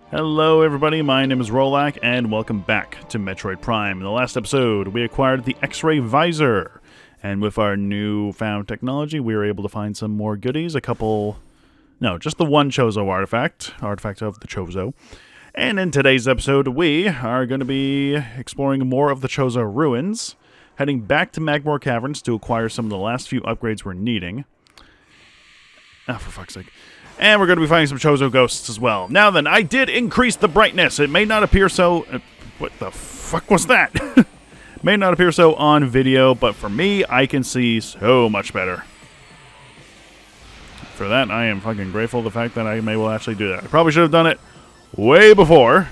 Hello everybody, my name is Rolak, and welcome back to Metroid Prime. In the last episode, we acquired the X-Ray Visor, and with our newfound technology, we were able to find some more goodies, just the one Chozo artifact of the Chozo. And in today's episode, we are going to be exploring more of the Chozo Ruins, heading back to Magmoor Caverns to acquire some of the last few upgrades we're needing. Ah, for fuck's sake. And we're going to be finding some Chozo ghosts as well. Now then, I did increase the brightness. It may not appear so... what the fuck was that? May not appear so on video, but for me, I can see so much better. For that, I am fucking grateful the fact that I may well actually do that. I probably should have done it way before.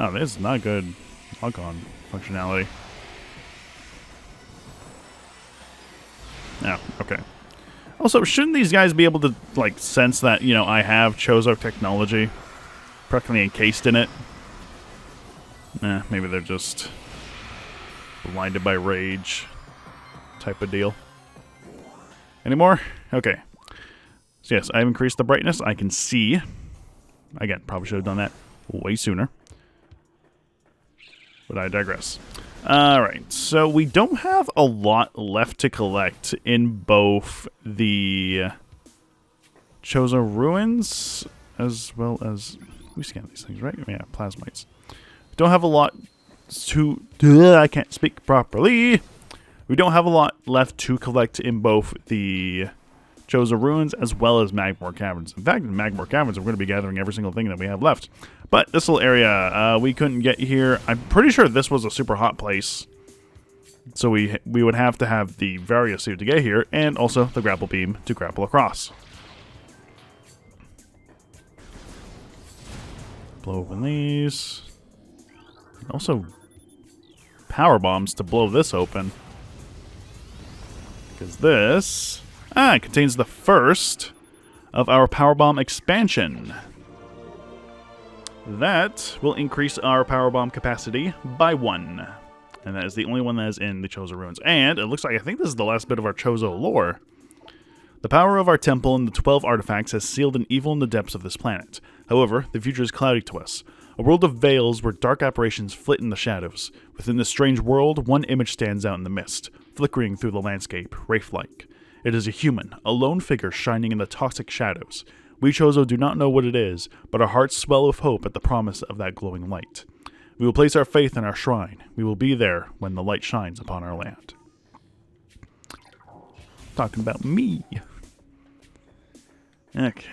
Oh, this is not good log-on functionality. Oh, okay. Also, shouldn't these guys be able to, like, sense that, you know, I have Chozo technology practically encased in it? Maybe they're just blinded by rage type of deal. Any more? Okay. So, yes, I've increased the brightness. I can see. Again, probably should have done that way sooner. But I digress. Alright, so we don't have a lot left to collect in both the Chozo Ruins as well as... we scan these things, right? Yeah, plasmites. Don't have a lot to... I can't speak properly. We don't have a lot left to collect in both the Chozo Ruins as well as Magmoor Caverns. In fact, in Magmoor Caverns, we're going to be gathering every single thing that we have left. But this little area, we couldn't get here. I'm pretty sure this was a super hot place. So we would have to have the Varia suit to get here, and also the grapple beam to grapple across. Blow open these. Also, power bombs to blow this open. Because this... it contains the first of our power bomb expansion. That will increase our power bomb capacity by 1. And that is the only one that is in the Chozo Ruins. And it looks like, I think this is the last bit of our Chozo lore. The power of our temple and the 12 artifacts has sealed an evil in the depths of this planet. However, the future is cloudy to us. A world of veils where dark apparitions flit in the shadows. Within this strange world, one image stands out in the mist, flickering through the landscape, wraith-like. It is a human, a lone figure shining in the toxic shadows. We Chozo do not know what it is, but our hearts swell with hope at the promise of that glowing light. We will place our faith in our shrine. We will be there when the light shines upon our land. Talking about me. Okay.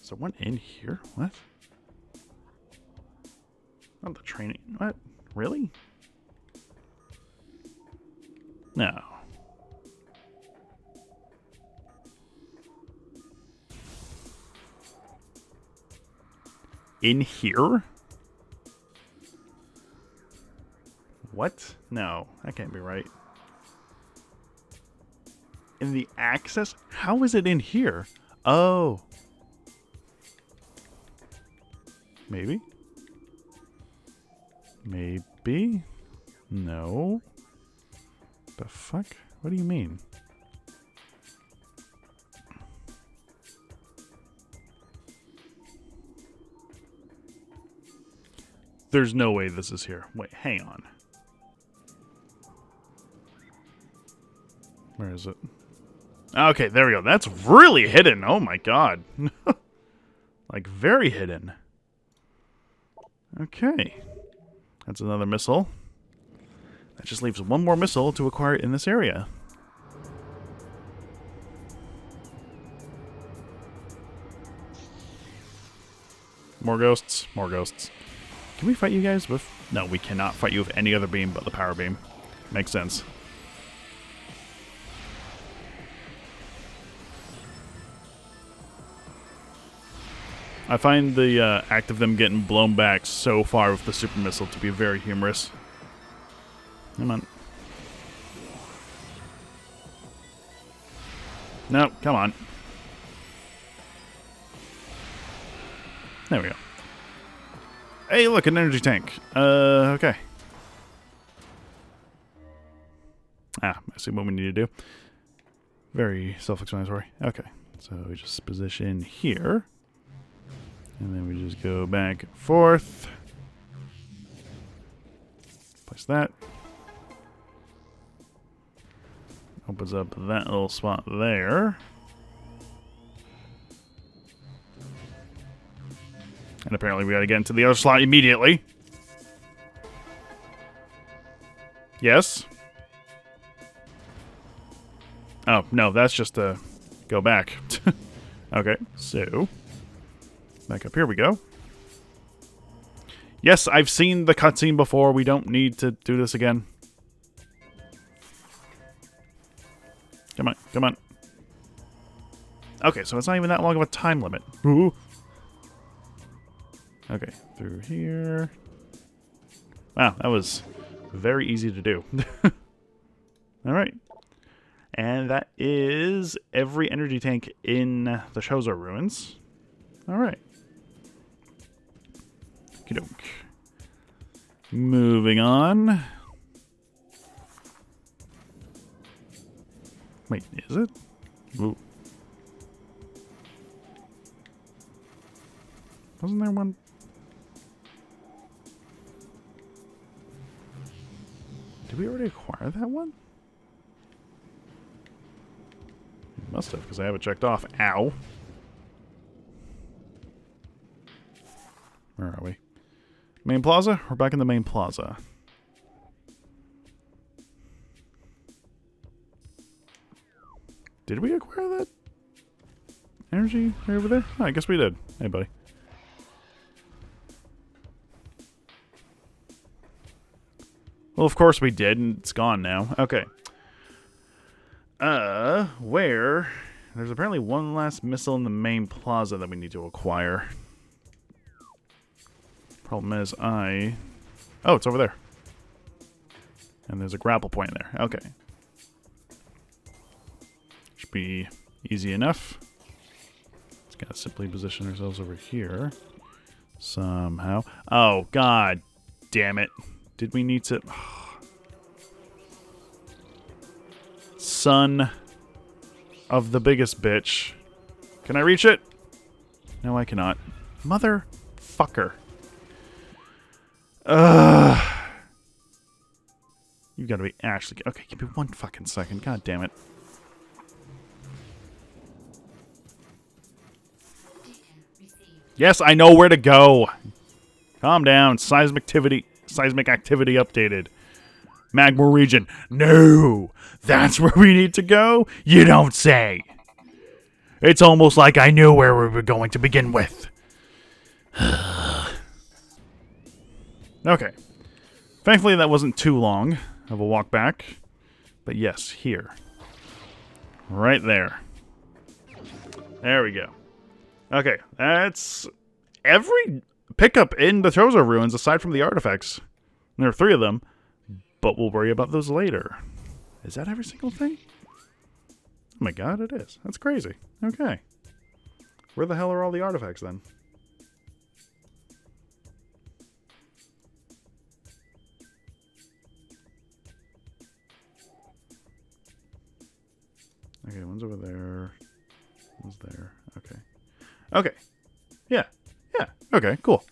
Is there one in here? What? Not the training. What? Really? No. In here? What? No, that can't be right. In the access? How is it in here? Oh. Maybe? Maybe? No. The fuck? What do you mean? There's no way this is here. Wait, hang on. Where is it? Okay, there we go. That's really hidden. Oh my god. Like, very hidden. Okay. That's another missile. That just leaves one more missile to acquire in this area. More ghosts. More ghosts. Can we fight you guys with... No, we cannot fight you with any other beam but the power beam. Makes sense. I find the act of them getting blown back so far with the super missile to be very humorous. Come on. No, come on. There we go. Hey, look, an energy tank. Okay. Ah, I see what we need to do. Very self-explanatory. Okay. So we just position here. And then we just go back and forth. Place that. Opens up that little spot there. And apparently we gotta get into the other slot immediately. Yes? Oh, no, that's just to go back. Okay, so... back up here we go. Yes, I've seen the cutscene before. We don't need to do this again. Come on, come on. Okay, so it's not even that long of a time limit. Ooh. Okay, through here. Wow, that was very easy to do. Alright. And that is every energy tank in the Chozo Ruins. Alright. Okey-doke. Moving on. Wait, is it? Ooh. Wasn't there one? Did we already acquire that one? Must have, because I have it checked off. Ow. Where are we? Main plaza? We're back in the main plaza. Did we acquire that energy right over there? Oh, I guess we did. Hey, buddy. Well, of course we did, and it's gone now. Okay. Where? There's apparently one last missile in the main plaza that we need to acquire. Problem is, oh, it's over there. And there's a grapple point there. Okay. Should be easy enough. Just gotta simply position ourselves over here. Somehow. Oh, god damn it. Did we need to... Son of the biggest bitch. Can I reach it? No, I cannot. Motherfucker. You gotta be actually... Okay, give me 1 fucking second. God damn it. Yes, I know where to go. Calm down. Seismic activity updated. Magmoor region. No! That's where we need to go? You don't say. It's almost like I knew where we were going to begin with. Okay. Thankfully, that wasn't too long of a walk back. But yes, here. Right there. There we go. Okay, that's every pickup in the Chozo Ruins aside from the artifacts. There are 3 of them, but we'll worry about those later. Is that every single thing? Oh my god, it is. That's crazy. Okay. Where the hell are all the artifacts then? Okay, one's over there. One's there. Okay. Okay. Yeah. Yeah. Okay, cool.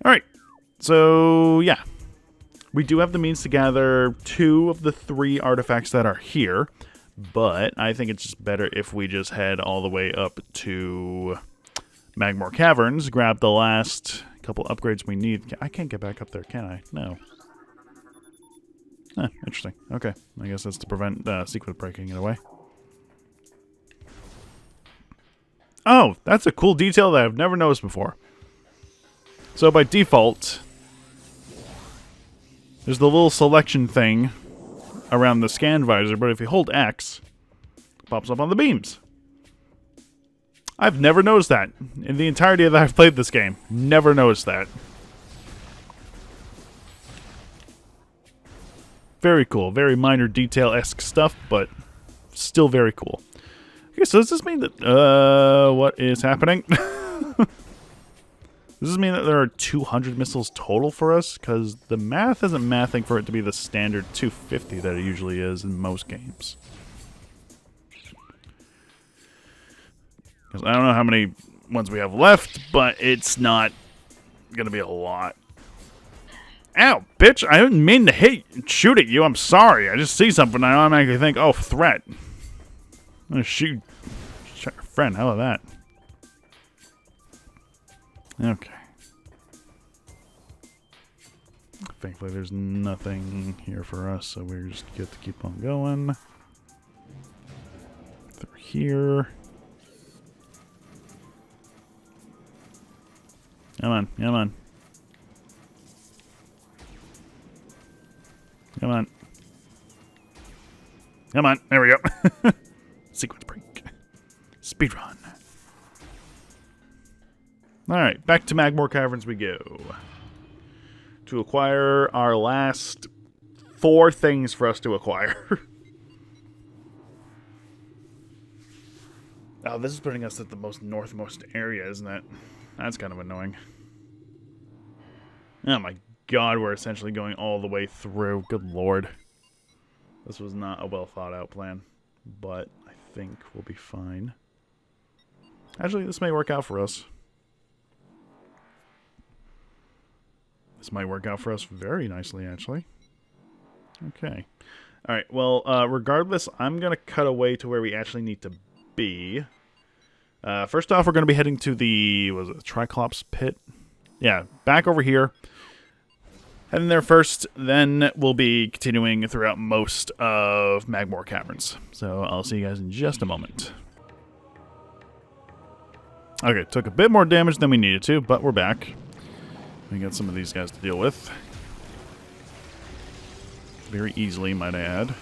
Alright. So, yeah. We do have the means to gather 2 of the 3 artifacts that are here, but I think it's just better if we just head all the way up to Magmoor Caverns, grab the last couple upgrades we need. I can't get back up there, can I? No. Interesting. Okay. I guess that's to prevent sequence breaking in a way. Oh, that's a cool detail that I've never noticed before. So by default, there's the little selection thing around the scan visor, but if you hold X, it pops up on the beams. I've never noticed that. In the entirety that I've played this game. Never noticed that. Very cool. Very minor detail-esque stuff, but still very cool. Okay, so does this mean that... what is happening? Does this mean that there are 200 missiles total for us? Because the math isn't mathing for it to be the standard 250 that it usually is in most games. Because I don't know how many ones we have left, but it's not going to be a lot. Ow, bitch, I didn't mean to shoot at you. I'm sorry. I just see something and I automatically think, oh, threat. I'm going to shoot your friend. How about that? Okay. Thankfully, there's nothing here for us, so we just get to keep on going. Through here. Come on, come on. Come on. Come on, there we go. Sequence break. Speedrun. Alright, back to Magmoor Caverns we go. To acquire our last 4 things for us to acquire. Oh, this is putting us at the most northmost area, isn't it? That's kind of annoying. Oh my god, we're essentially going all the way through. Good lord. This was not a well thought out plan, but I think we'll be fine. Actually, this may work out for us. This might work out for us very nicely, actually. Okay. Alright, well, regardless, I'm going to cut away to where we actually need to be. First off, we're going to be heading to the, was it the Triclops pit? Yeah, back over here. Heading there first, then we'll be continuing throughout most of Magmoor Caverns. So I'll see you guys in just a moment. Okay, took a bit more damage than we needed to, but we're back. We got some of these guys to deal with. Very easily, might I add.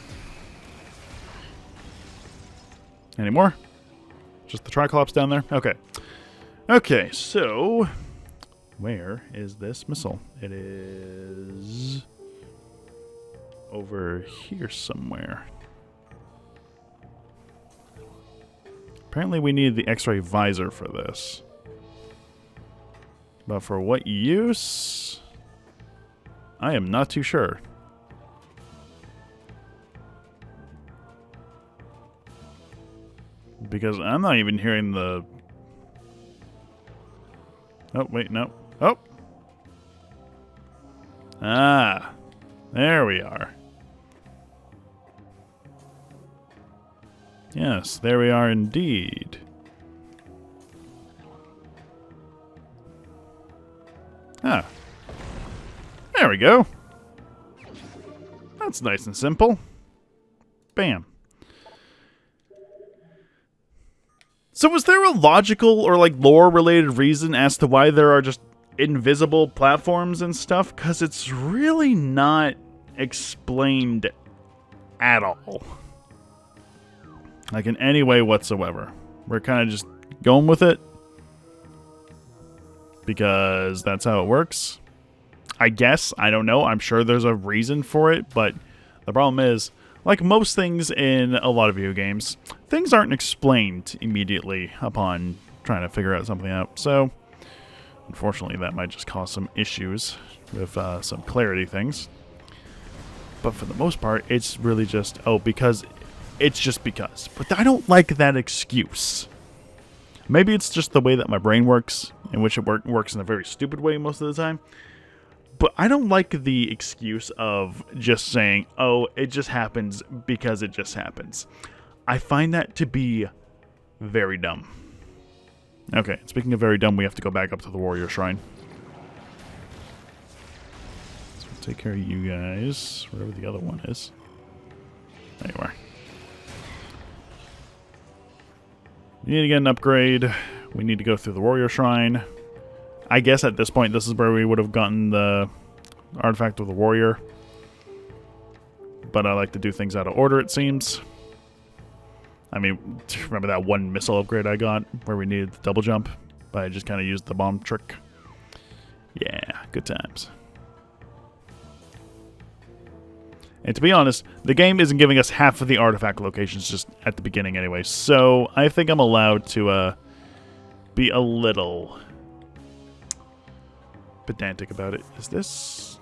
Any more? Just the Triclops down there? Okay. Okay, so where is this missile? It is over here somewhere. Apparently we need the X-ray visor for this. But for what use? I am not too sure. Because I'm not even hearing the... Oh, wait, no. Oh! Ah! There we are. Yes, there we are indeed. Ah. There we go. That's nice and simple. Bam. So was there a logical or like lore related reason as to why there are just invisible platforms and stuff? Because it's really not explained at all. Like in any way whatsoever. We're kind of just going with it. Because that's how it works. I guess. I don't know. I'm sure there's a reason for it. But the problem is, like most things in a lot of video games, things aren't explained immediately upon trying to figure out something out. So, unfortunately, that might just cause some issues with some clarity things. But for the most part, it's really just, oh, because it's just because. But I don't like that excuse. Maybe it's just the way that my brain works, in which it works in a very stupid way most of the time. But I don't like the excuse of just saying, oh, it just happens because it just happens. I find that to be very dumb. Okay, speaking of very dumb, we have to go back up to the Warrior Shrine. So we'll take care of you guys, wherever the other one is. There you are. You need to get an upgrade. We need to go through the Warrior Shrine. I guess at this point, this is where we would have gotten the artifact of the warrior. But I like to do things out of order, it seems. I mean, remember that one missile upgrade I got where we needed the double jump? But I just kind of used the bomb trick. Yeah, good times. And to be honest, the game isn't giving us half of the artifact locations just at the beginning anyway. So I think I'm allowed to be a little pedantic about it. Is this...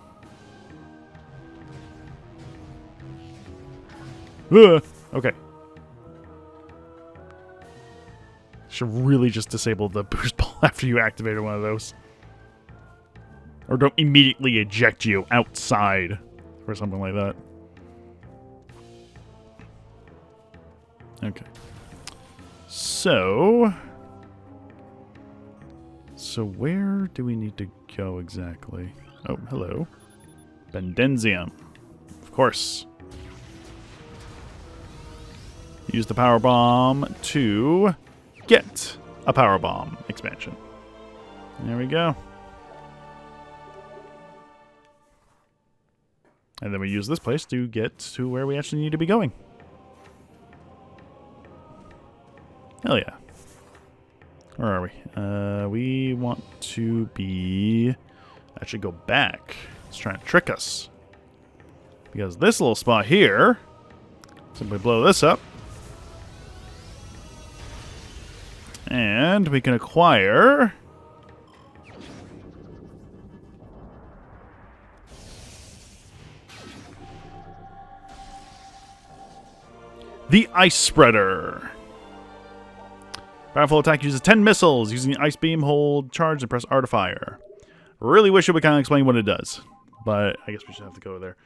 Okay. Should really just disable the boost ball after you activated one of those. Or don't immediately eject you outside or something like that. Okay. So where do we need to go exactly? Oh, hello. Bendenzium. Of course. Use the power bomb to get a power bomb expansion. There we go. And then we use this place to get to where we actually need to be going. Hell yeah. Where are we? We want to be... actually go back. It's trying to trick us. Because this little spot here... simply blow this up. And we can acquire... the Ice Spreader. Powerful attack uses 10 missiles. Using the Ice Beam, hold charge, and press R to fire. Really wish it would kind of explain what it does. But I guess we should have to go there.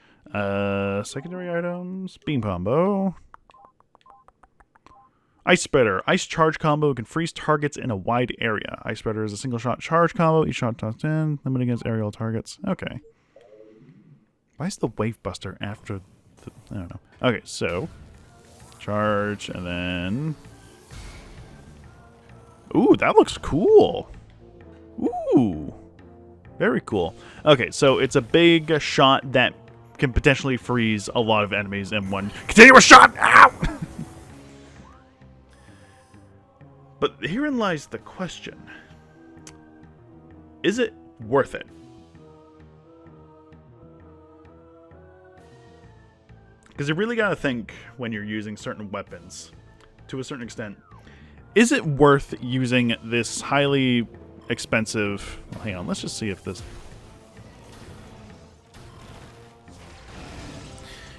Secondary items. Beam combo. Ice Spreader. Ice charge combo can freeze targets in a wide area. Ice Spreader is a single shot charge combo. Each shot does 10. Limit against aerial targets. Okay. Why is the Wave Buster after the... I don't know. Okay, so... charge, and then... ooh, that looks cool. Ooh. Very cool. Okay, so it's a big shot that can potentially freeze a lot of enemies in one continuous shot. Ow! But herein lies the question. Is it worth it? Because you really got to think when you're using certain weapons, to a certain extent, is it worth using this highly expensive... well, hang on, let's just see if this...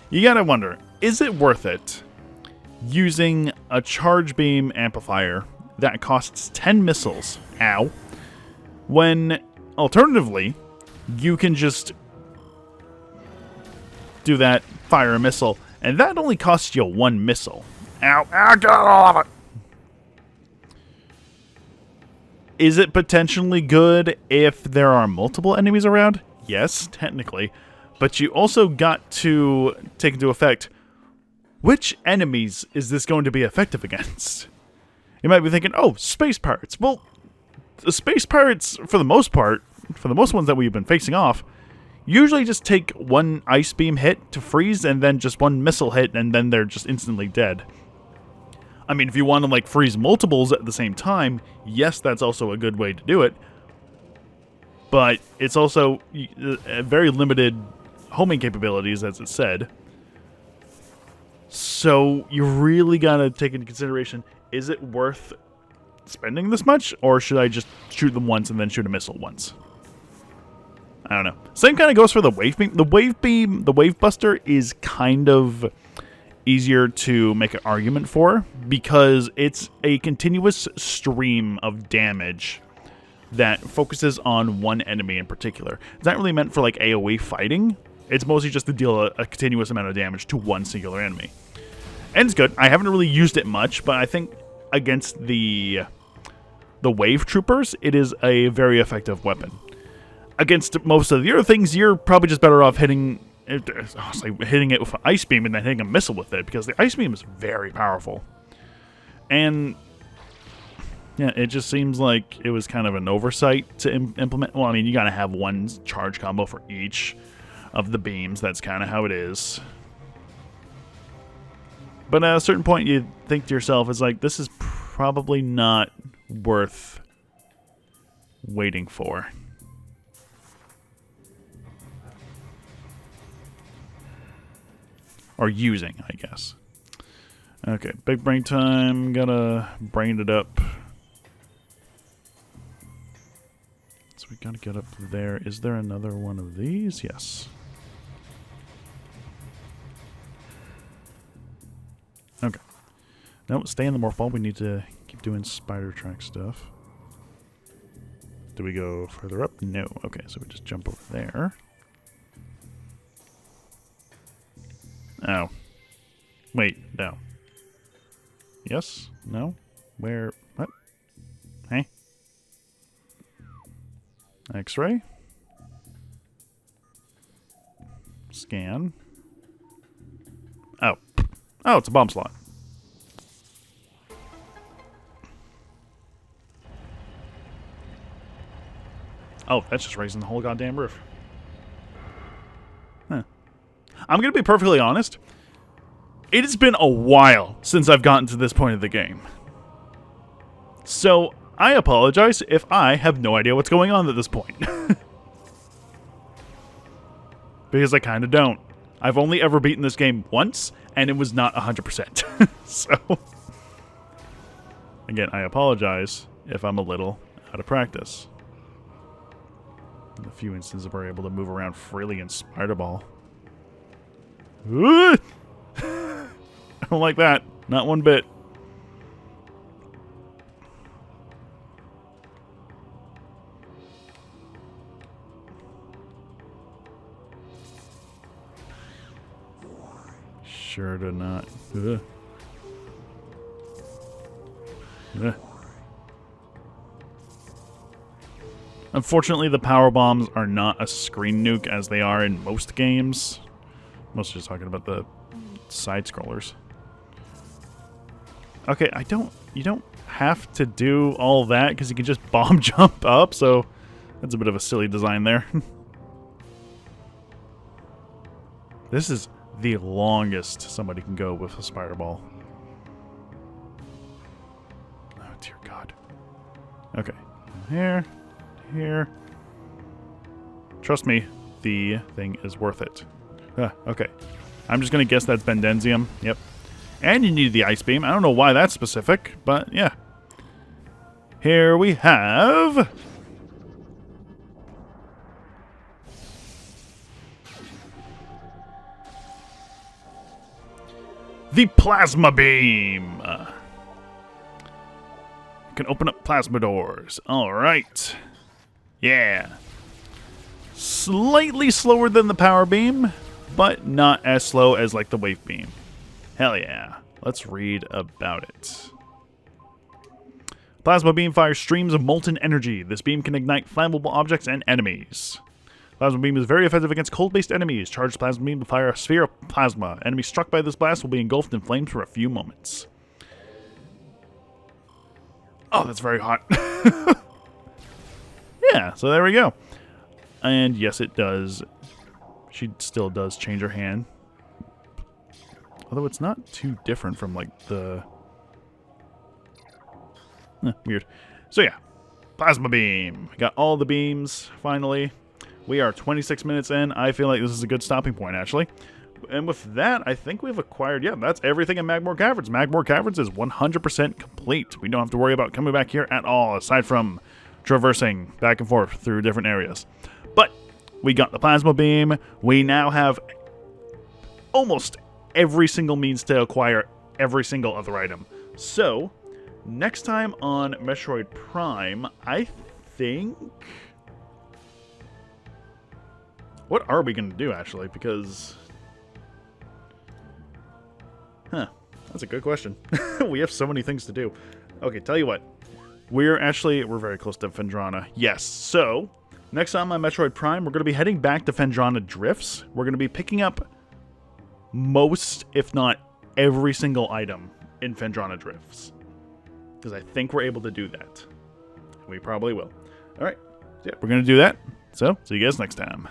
you got to wonder, is it worth it using a charge beam amplifier that costs 10 missiles, ow, when alternatively, you can just do that, fire a missile, and that only costs you 1 missile. Ow, ow, get all of it! Is it potentially good if there are multiple enemies around? Yes, technically. But you also got to take into effect, which enemies is this going to be effective against? You might be thinking, oh, space pirates. Well, the space pirates, for the most part, for the most ones that we've been facing off, usually just take 1 ice beam hit to freeze, and then just 1 missile hit, and then they're just instantly dead. I mean, if you want to, like, freeze multiples at the same time, yes, that's also a good way to do it. But it's also very limited homing capabilities, as it said. So you really got to take into consideration, is it worth spending this much? Or should I just shoot them once and then shoot a missile once? I don't know. Same kind of goes for the wave beam. The wave buster is kind of easier to make an argument for because it's a continuous stream of damage that focuses on one enemy in particular. It's not really meant for like AoE fighting. It's mostly just to deal a continuous amount of damage to one singular enemy. And it's good. I haven't really used it much, but I think against the wave troopers, it is a very effective weapon. Against most of the other things, you're probably just better off hitting it with an ice beam and then hitting a missile with it, because the ice beam is very powerful. And yeah, it just seems like it was kind of an oversight to implement. Well, I mean, you gotta have 1 charge combo for each of the beams. That's kind of how it is. But at a certain point, you think to yourself, it's like, this is probably not worth waiting for. Or using, I guess. Okay, big brain time. Gotta brain it up. So we gotta get up there. Is there another one of these? Yes. Okay. No, stay in the morph ball. We need to keep doing spider track stuff. Do we go further up? No. Okay, so we just jump over there. Oh. Wait, no. Yes? No? Where? What? Hey? X-ray? Scan. Oh. Oh, it's a bomb slot. Oh, that's just raising the whole goddamn roof. Huh. I'm going to be perfectly honest. It has been a while since I've gotten to this point of the game. So, I apologize if I have no idea what's going on at this point. Because I kind of don't. I've only ever beaten this game once, and it was not 100%. So, again, I apologize if I'm a little out of practice. In a few instances, we're able to move around freely in Spider Ball. I don't like that. Not one bit. Sure to not. Ugh. Ugh. Unfortunately, the power bombs are not a screen nuke as they are in most games. Mostly just talking about the side scrollers. Okay, you don't have to do all that because you can just bomb jump up, so that's a bit of a silly design there. This is the longest somebody can go with a spider ball. Oh, dear God. Okay. Here. Here. Trust me, the thing is worth it. Okay. I'm just going to guess that's Bendenzium. Yep. And you need the ice beam. I don't know why that's specific, but yeah. Here we have... the plasma beam. You can open up plasma doors. All right. Yeah. Slightly slower than the power beam, but not as slow as like the wave beam. Hell yeah. Let's read about it. Plasma beam fires streams of molten energy. This beam can ignite flammable objects and enemies. Plasma beam is very effective against cold-based enemies. Charged plasma beam will fire a sphere of plasma. Enemies struck by this blast will be engulfed in flames for a few moments. Oh, that's very hot. Yeah, so there we go. And yes, it does. She still does change her hand. Although it's not too different from, like, the... weird. So yeah, plasma beam. Got all the beams, finally. We are 26 minutes in. I feel like this is a good stopping point, actually. And with that, I think we've acquired... yeah, that's everything in Magmoor Caverns. Magmoor Caverns is 100% complete. We don't have to worry about coming back here at all, aside from traversing back and forth through different areas. But we got the plasma beam. We now have almost every single means to acquire every single other item. So, next time on Metroid Prime, I think... what are we going to do, actually? Because... that's a good question. We have so many things to do. Okay, tell you what. We're very close to Phendrana. Yes, so, next time on Metroid Prime, we're going to be heading back to Phendrana Drifts. We're going to be picking up most, if not every single item in Phendrana Drifts. Because I think we're able to do that. We probably will. Alright, so yeah, we're going to do that. So, see you guys next time.